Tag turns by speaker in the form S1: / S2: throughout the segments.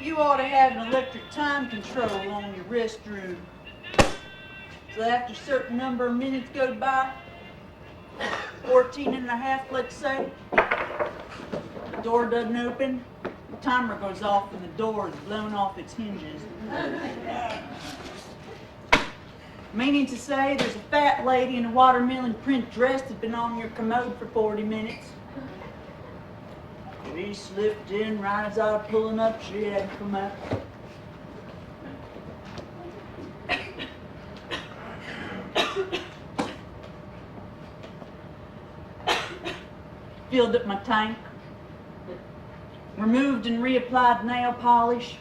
S1: You ought to have an electric time control on your restroom. So after a certain number of minutes go by, 14 and a half, let's say, the door doesn't open, the timer goes off and the door is blown off its hinges. Meaning to say there's a fat lady in a watermelon print dress that's been on your commode for 40 minutes. She slipped in right as I was pulling up. She hadn't come out. Filled up my tank. Removed and reapplied nail polish.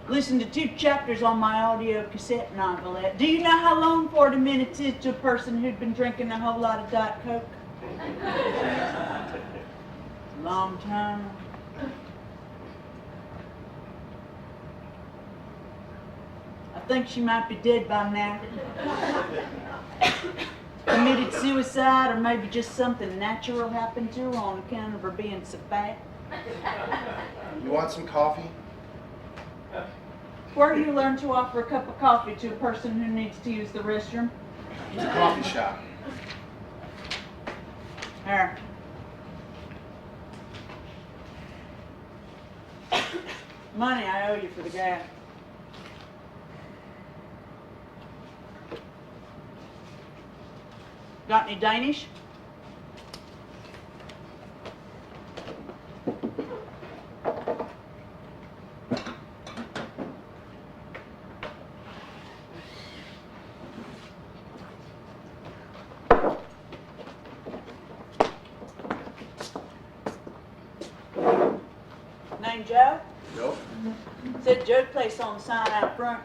S1: Listened to 2 chapters on my audio cassette novelette. Do you know how long 40 minutes is to a person who'd been drinking a whole lot of Diet Coke? Long time. I think she might be dead by now. Committed suicide, or maybe just something natural happened to her on account of her being so fat.
S2: You want some coffee?
S1: Where do you learn to offer a cup of coffee to a person who needs to use the restroom?
S2: It's a coffee shop.
S1: Here. Money I owe you for the gas. Got any Danish? Name Joe?
S2: Nope.
S1: Said Joe's place on the sign out front.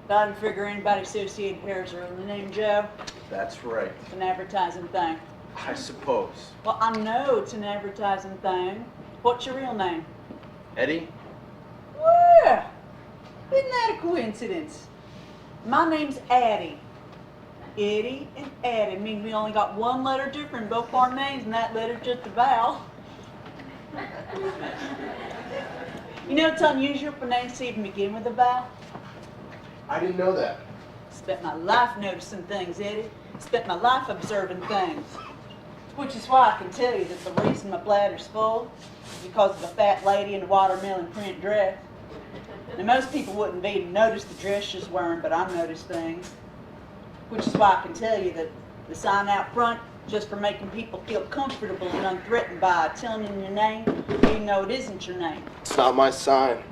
S1: I didn't figure anybody associated hairs with the name Joe.
S2: That's right.
S1: It's an advertising thing.
S2: I suppose.
S1: Well, I know it's an advertising thing. What's your real name?
S2: Eddie?
S1: Well, isn't that a coincidence? My name's Addie. Eddie and Addie mean we only got one letter different in both our names, and that letter's just a vowel. You know it's unusual for names to even begin with a vowel?
S2: I didn't know that.
S1: Spent my life noticing things, Eddie. Spent my life observing things. Which is why I can tell you that the reason my bladder's full is because of a fat lady in a watermelon print dress. Now, most people wouldn't even notice the dress she's wearing, but I notice things. Which is why I can tell you that the sign out front, just for making people feel comfortable and unthreatened by telling them your name, even though it isn't your name.
S2: It's not my sign.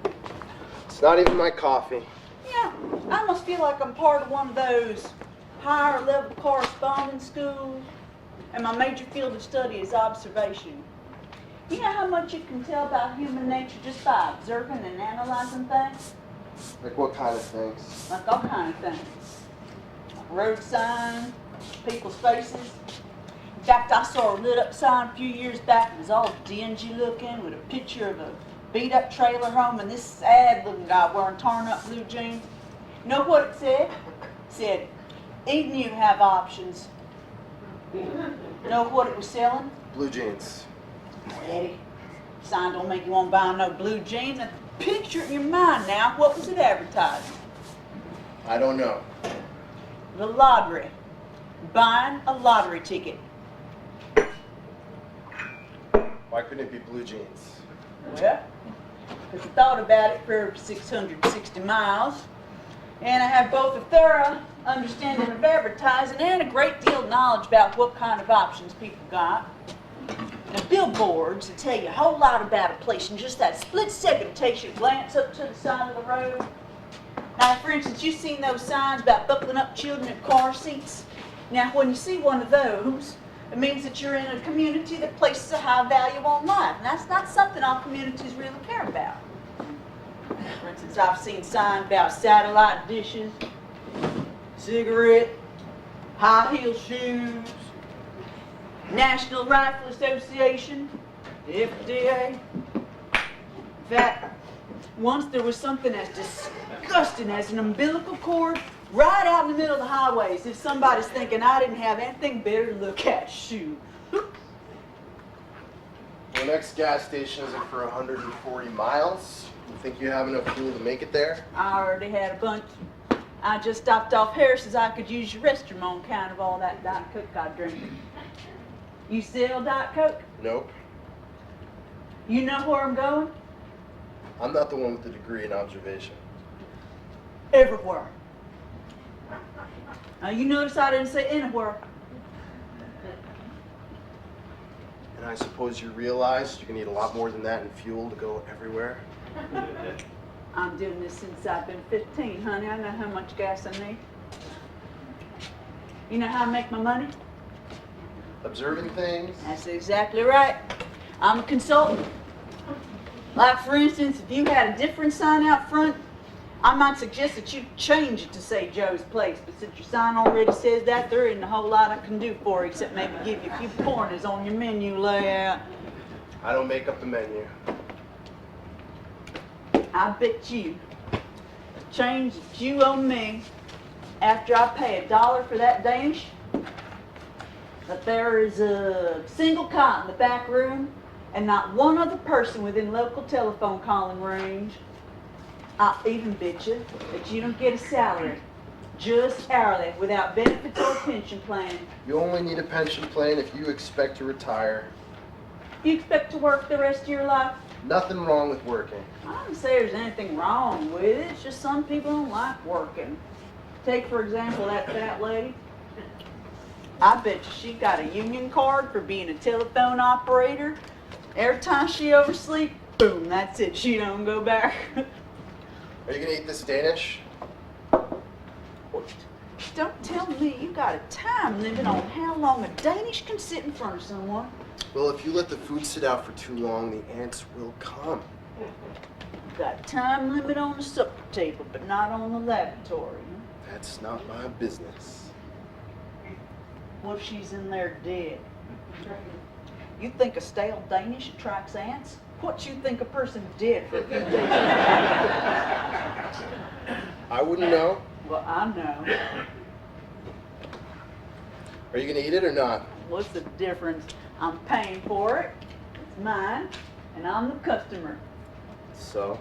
S2: It's not even my coffee.
S1: Yeah, I almost feel like I'm part of one of those higher level correspondence schools, and my major field of study is observation. You know how much you can tell about human nature just by observing and analyzing things?
S2: Like what kind of things?
S1: Like all kinds of things. Like road signs, people's faces. In fact, I saw a lit up sign a few years back. It was all dingy looking with a picture of a beat up trailer home and this sad looking guy wearing torn up blue jeans. You know what it said? It said, even you have options. You know what it was selling?
S2: Blue jeans.
S1: Eddie, sign don't make you want to buy no blue jeans. Now, picture it in your mind now. What was it advertising?
S2: I don't know.
S1: The lottery. Buying a lottery ticket.
S2: Why couldn't it be blue jeans?
S1: Well, because I thought about it for 660 miles, and I have both a thorough understanding of advertising and a great deal of knowledge about what kind of options people got. Now, billboards that tell you a whole lot about a place in just that split second takes you glance up to the side of the road. Now, for instance, you've seen those signs about buckling up children in car seats. Now, when you see one of those, it means that you're in a community that places a high value on life. And that's not something all communities really care about. For instance, I've seen signs about satellite dishes, cigarette, high heel shoes, National Rifle Association, the FDA. In fact, once there was something as disgusting as an umbilical cord right out in the middle of the highway, as if somebody's thinking I didn't have anything better to look at. Shoot.
S2: The next gas station isn't for 140 miles. You think you have enough fuel to make it there?
S1: I already had a bunch. I just stopped off Harris's. I could use your restroom on account of all that Diet Coke I drink. You sell Diet Coke?
S2: Nope.
S1: You know where I'm going?
S2: I'm not the one with the degree in observation.
S1: Everywhere. Now you notice I didn't say anywhere.
S2: And I suppose you realize you're gonna need a lot more than that in fuel to go everywhere?
S1: I'm doing this since I've been 15, honey. I know how much gas I need. You know how I make my money?
S2: Observing things?
S1: That's exactly right. I'm a consultant. Like, for instance, if you had a different sign out front, I might suggest that you change it to say Joe's Place. But since your sign already says that, there isn't a whole lot I can do for you except maybe give you a few pointers on your menu layout.
S2: I don't make up the menu.
S1: I bet you the change that you owe me after I pay $1 for that Danish, that there is a single cot in the back room and not one other person within local telephone calling range. I'll even bet you that you don't get a salary, just hourly, without benefits or pension plan.
S2: You only need a pension plan if you expect to retire.
S1: You expect to work the rest of your life?
S2: Nothing wrong with working.
S1: I don't say there's anything wrong with it. It's just some people don't like working. Take, for example, that fat lady. I bet you she got a union card for being a telephone operator. Every time she oversleep, boom, that's it. She don't go back.
S2: Are you gonna eat this Danish?
S1: Don't tell me you got a time limit on how long a Danish can sit in front of someone.
S2: Well, if you let the food sit out for too long, the ants will come.
S1: Got a time limit on the supper table, but not on the lavatory.
S2: That's not my business.
S1: What if she's in there dead? You think a stale Danish attracts ants? What you think a person dead for a few days?
S2: I wouldn't know.
S1: Well, I know.
S2: Are you gonna eat it or not?
S1: What's the difference? I'm paying for it. It's mine, and I'm the customer.
S2: So?